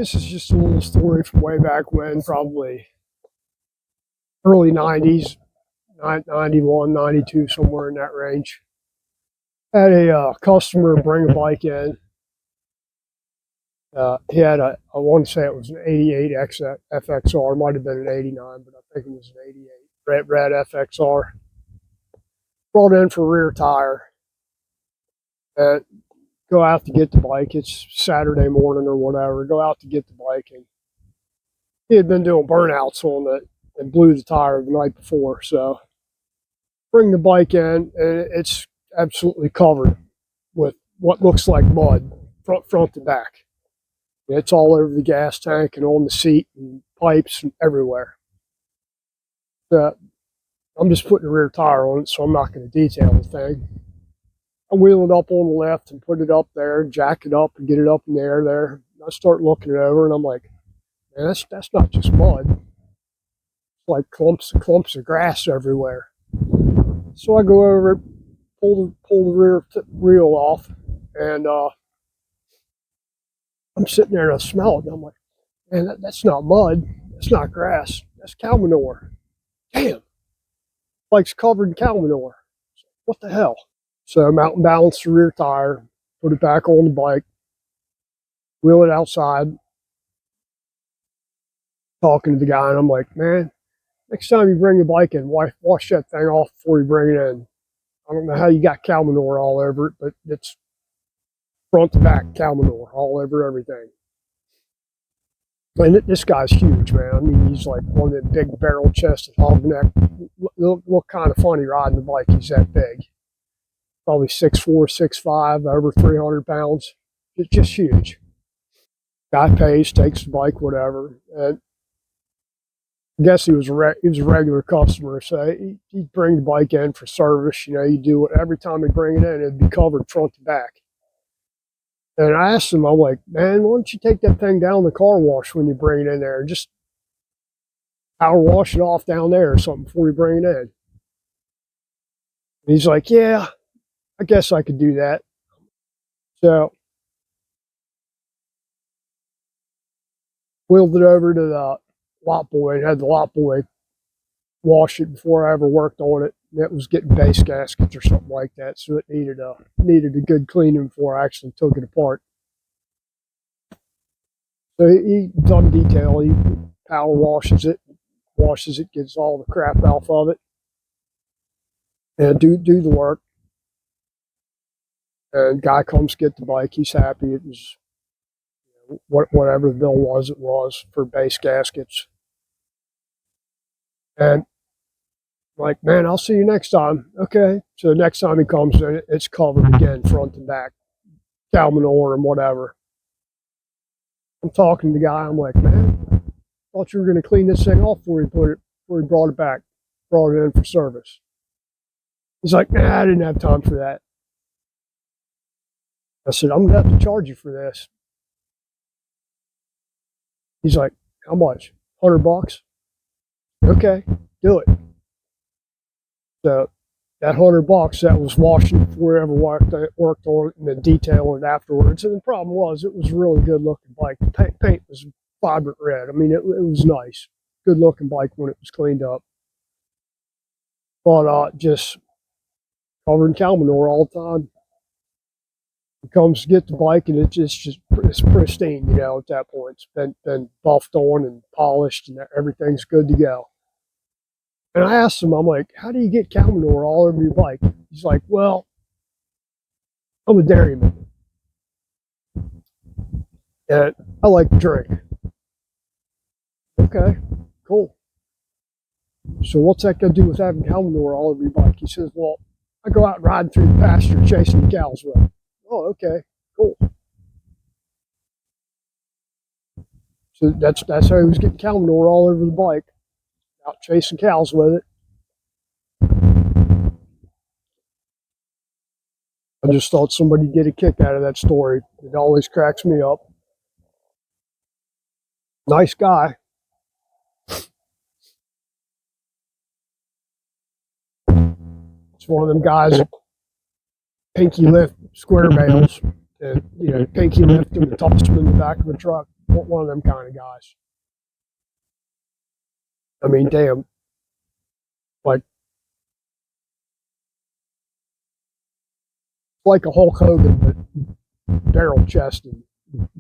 This is just a little story from way back when, probably early 90s, 91, 92, somewhere in that range. Had a customer bring a bike in. He had I want to say it was an 88 FXR, might have been an 89, but I think it was an 88. Red FXR. Brought in for rear tire. Go out to get the bike. It's Saturday morning or whatever. Go out to get the bike, and he had been doing burnouts on it and blew the tire the night before. So bring the bike in, and it's absolutely covered with what looks like mud, front to back. It's all over the gas tank and on the seat and pipes and everywhere. I'm just putting a rear tire on it, so I'm not going to detail the thing. I wheel it up on the left and put it up there, jack it up and get it up in the air there. I start looking it over, and I'm like, man, that's not just mud. It's like clumps of grass everywhere. So I go over it, pull the rear wheel off, and I'm sitting there and I smell it, and I'm like, man, that's not mud. That's not grass. That's cow manure. Damn. Bike's covered in cow manure. What the hell? So I'm out and balance the rear tire, put it back on the bike, wheel it outside, talking to the guy, and I'm like, man, next time you bring the bike in, wash that thing off before you bring it in. I don't know how you got cow manure all over it, but it's front to back cow manure all over everything. And this guy's huge, man. I mean, he's like one of the big barrel-chested hog neck. Look kind of funny riding the bike. He's that big. Probably 6'4", 6'5", over 300 pounds. It's just huge. Guy pays, takes the bike, whatever. And I guess he was a regular customer, so he'd bring the bike in for service. You know, you do it every time he'd bring it in, it'd be covered front to back. And I asked him, I'm like, man, why don't you take that thing down the car wash when you bring it in there and just power wash it off down there or something before you bring it in? And he's like, yeah, I guess I could do that. So wheeled it over to the lot boy and had the lot boy wash it before I ever worked on it. It was getting base gaskets or something like that, so it needed a good cleaning before I actually took it apart. So he done detail. He power washes it, gets all the crap off of it, and do the work. And guy comes get the bike. He's happy. It was whatever the bill was. It was for base gaskets. And like, man, I'll see you next time. Okay. So the next time he comes in, it's covered again, front and back, cow manure and whatever. I'm talking to the guy. I'm like, man, thought you were going to clean this thing off before you brought it back, brought it in for service. He's like, nah, I didn't have time for that. I said, I'm going to have to charge you for this. He's like, how much? $100? Okay, do it. So that $100 that was washing before I ever worked on it and then detailing it afterwards. And the problem was it was a really good looking bike. The paint was vibrant red. I mean, it was nice. Good looking bike when it was cleaned up. But just covered in cow manure all the time. He comes to get the bike and it's pristine, you know, at that point. It's been buffed on and polished and everything's good to go. And I asked him, I'm like, how do you get cow manure all over your bike? He's like, well, I'm a dairyman. And I like to drink. Okay, cool. So what's that got to do with having cow manure all over your bike? He says, well, I go out riding through the pasture chasing the cows with it. Oh, okay, cool. So that's how he was getting cow manure all over the bike. Out chasing cows with it. I just thought somebody'd get a kick out of that story. It always cracks me up. Nice guy. It's one of them guys that pinky lift square bales and, you know, pinky lift them and toss them in the back of a truck. one of them kind of guys. I mean, damn, like a Hulk Hogan, but barrel chested,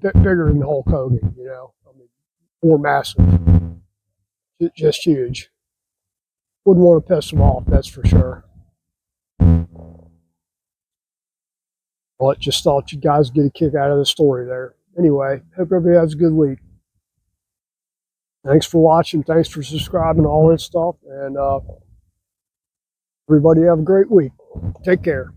bigger than Hulk Hogan. I mean, more massive, just huge. Wouldn't want to piss him off, that's for sure. Well, just thought you guys get a kick out of the story there. Anyway, hope everybody has a good week. Thanks for watching. Thanks for subscribing, all this stuff. And everybody have a great week. Take care.